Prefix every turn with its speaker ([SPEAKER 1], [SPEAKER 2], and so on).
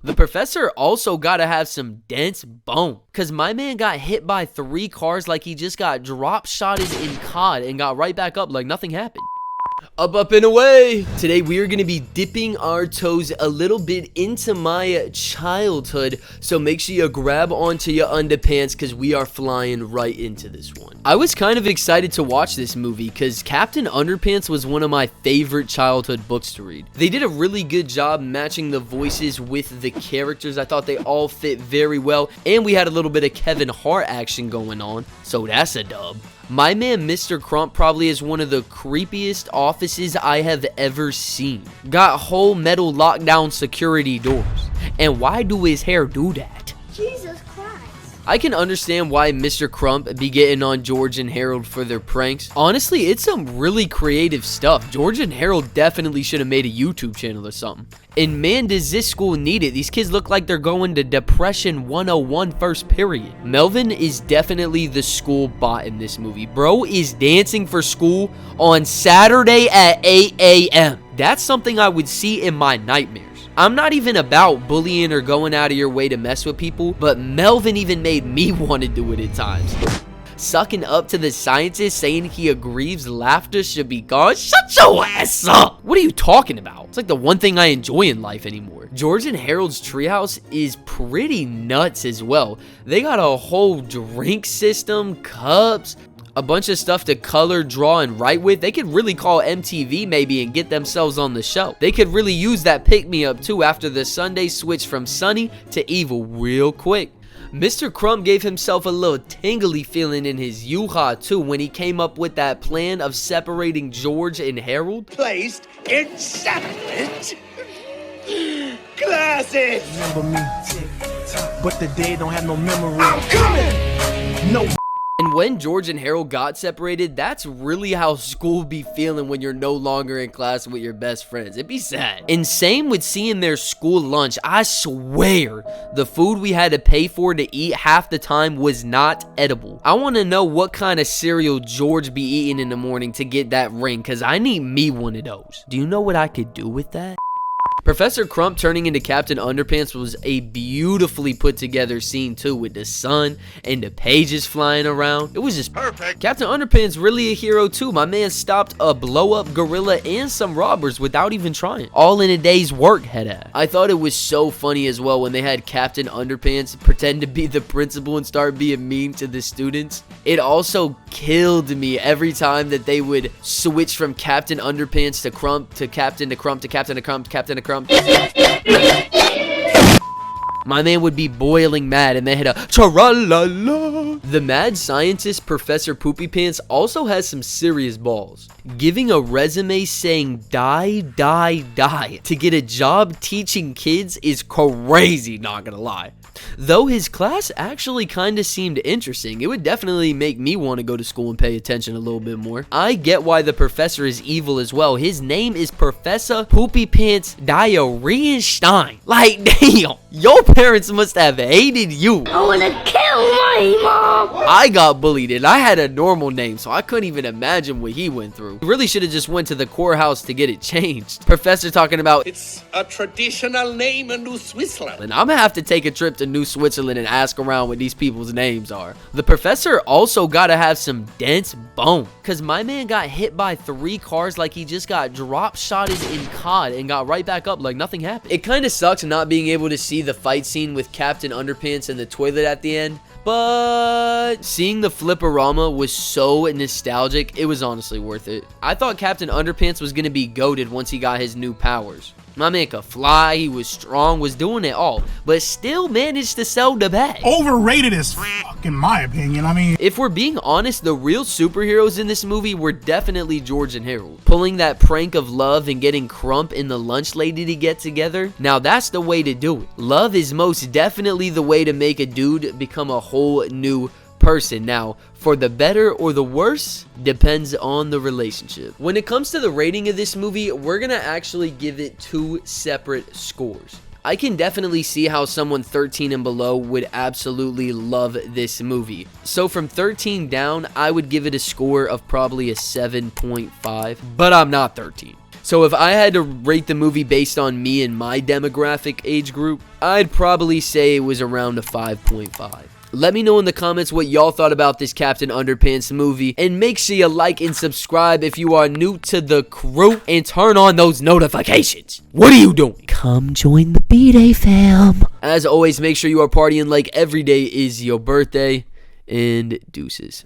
[SPEAKER 1] The professor also gotta have some dense bone, cause my man got hit by 3 cars like he just got drop shotted in COD and got right back up like nothing happened. Up, and away! Today we are going to be dipping our toes a little bit into my childhood, so make sure you grab onto your underpants because we are flying right into this one. I was kind of excited to watch this movie because Captain Underpants was one of my favorite childhood books to read. They did a really good job matching the voices with the characters. I thought they all fit very well, and we had a little bit of Kevin Hart action going on, so that's a dub. My man Mr. Crump probably is one of the creepiest offices I have ever seen. Got whole metal lockdown security doors. And why do his hair do that?
[SPEAKER 2] Jesus Christ.
[SPEAKER 1] I can understand why Mr. Crump be getting on George and Harold for their pranks. Honestly, it's some really creative stuff. George and Harold definitely should have made a YouTube channel or something. And man, does this school need it. These kids look like they're going to Depression 101 first period. Melvin is definitely the school bot in this movie. Bro is dancing for school on Saturday at 8 a.m. That's something I would see in my nightmares. I'm not even about bullying or going out of your way to mess with people, but Melvin even made me want to do it at times. Sucking up to the scientist saying he agrees laughter should be gone. Shut your ass up! What are you talking about? It's like the one thing I enjoy in life anymore. George and Harold's treehouse is pretty nuts as well. They got a whole drink system, cups, a bunch of stuff to color, draw, and write with. They could really call MTV maybe and get themselves on the show. They could really use that pick-me-up too after the Sunday switch from sunny to evil real quick. Mr. Crumb gave himself a little tingly feeling in his yoo-ha too when he came up with that plan of separating George and Harold.
[SPEAKER 3] Placed in separate classes.
[SPEAKER 4] Remember me, but the day don't have no memory. I'm coming. No.
[SPEAKER 1] And when George and Harold got separated, that's really how school be feeling when you're no longer in class with your best friends. It'd be sad. And same with seeing their school lunch. I swear, the food we had to pay for to eat half the time was not edible. I want to know what kind of cereal George be eating in the morning to get that ring, because I need me one of those. Do you know what I could do with that? Professor Crump turning into Captain Underpants was a beautifully put together scene too, with the sun and the pages flying around. It was just perfect. Captain Underpants really a hero too. My man stopped a blow up gorilla and some robbers without even trying. All in a day's work, head. I thought it was so funny as well when they had Captain Underpants pretend to be the principal and start being mean to the students. It also killed me every time that they would switch from Captain Underpants to Crump to Captain to Crump to Captain to Crump to Captain to Crump. My man would be boiling mad and they had a cha-ra-la-la. The mad scientist Professor Poopy Pants also has some serious balls. Giving a resume saying die to get a job teaching kids is crazy, not gonna lie. Though his class actually kinda seemed interesting, it would definitely make me want to go to school and pay attention a little bit more. I get why the professor is evil as well. His name is Professor Poopy Pants Diarrhea-Stein. Like, damn, your parents must have hated you.
[SPEAKER 2] I wanna kill my mom.
[SPEAKER 1] I got bullied and I had a normal name, so I couldn't even imagine what he went through. He really should have just went to the courthouse to get it changed. Professor talking about,
[SPEAKER 3] It's a traditional name in New Switzerland.
[SPEAKER 1] and I'm gonna have to take a trip to New Switzerland and ask around what these people's names are. The professor also gotta have some dense bone, cause my man got hit by 3 cars like he just got drop shotted in COD and got right back up like nothing happened. It kinda sucks not being able to see the fight scene with Captain Underpants in the toilet at the end, but seeing the Flipperama was so nostalgic, it was honestly worth it. I thought Captain Underpants was gonna be goated once he got his new powers. My man could fly, he was strong, was doing it all, but still managed to sell the bag.
[SPEAKER 4] Overrated as fuck, in my opinion. I mean,
[SPEAKER 1] If we're being honest, the real superheroes in this movie were definitely George and Harold. Pulling that prank of Love and getting Crump and the lunch lady to get together, now that's the way to do it. Love is most definitely the way to make a dude become a whole new person. Now, for the better or the worse, depends on the relationship. When it comes to the rating of this movie, we're gonna actually give it 2 separate scores. I can definitely see how someone 13 and below would absolutely love this movie. So from 13 down, I would give it a score of probably a 7.5, but I'm not 13. So if I had to rate the movie based on me and my demographic age group, I'd probably say it was around a 5.5. Let me know in the comments what y'all thought about this Captain Underpants movie, and make sure you like and subscribe if you are new to the crew, and turn on those notifications. What are you doing? Come join the B-Day fam. As always, make sure you are partying like every day is your birthday, and deuces.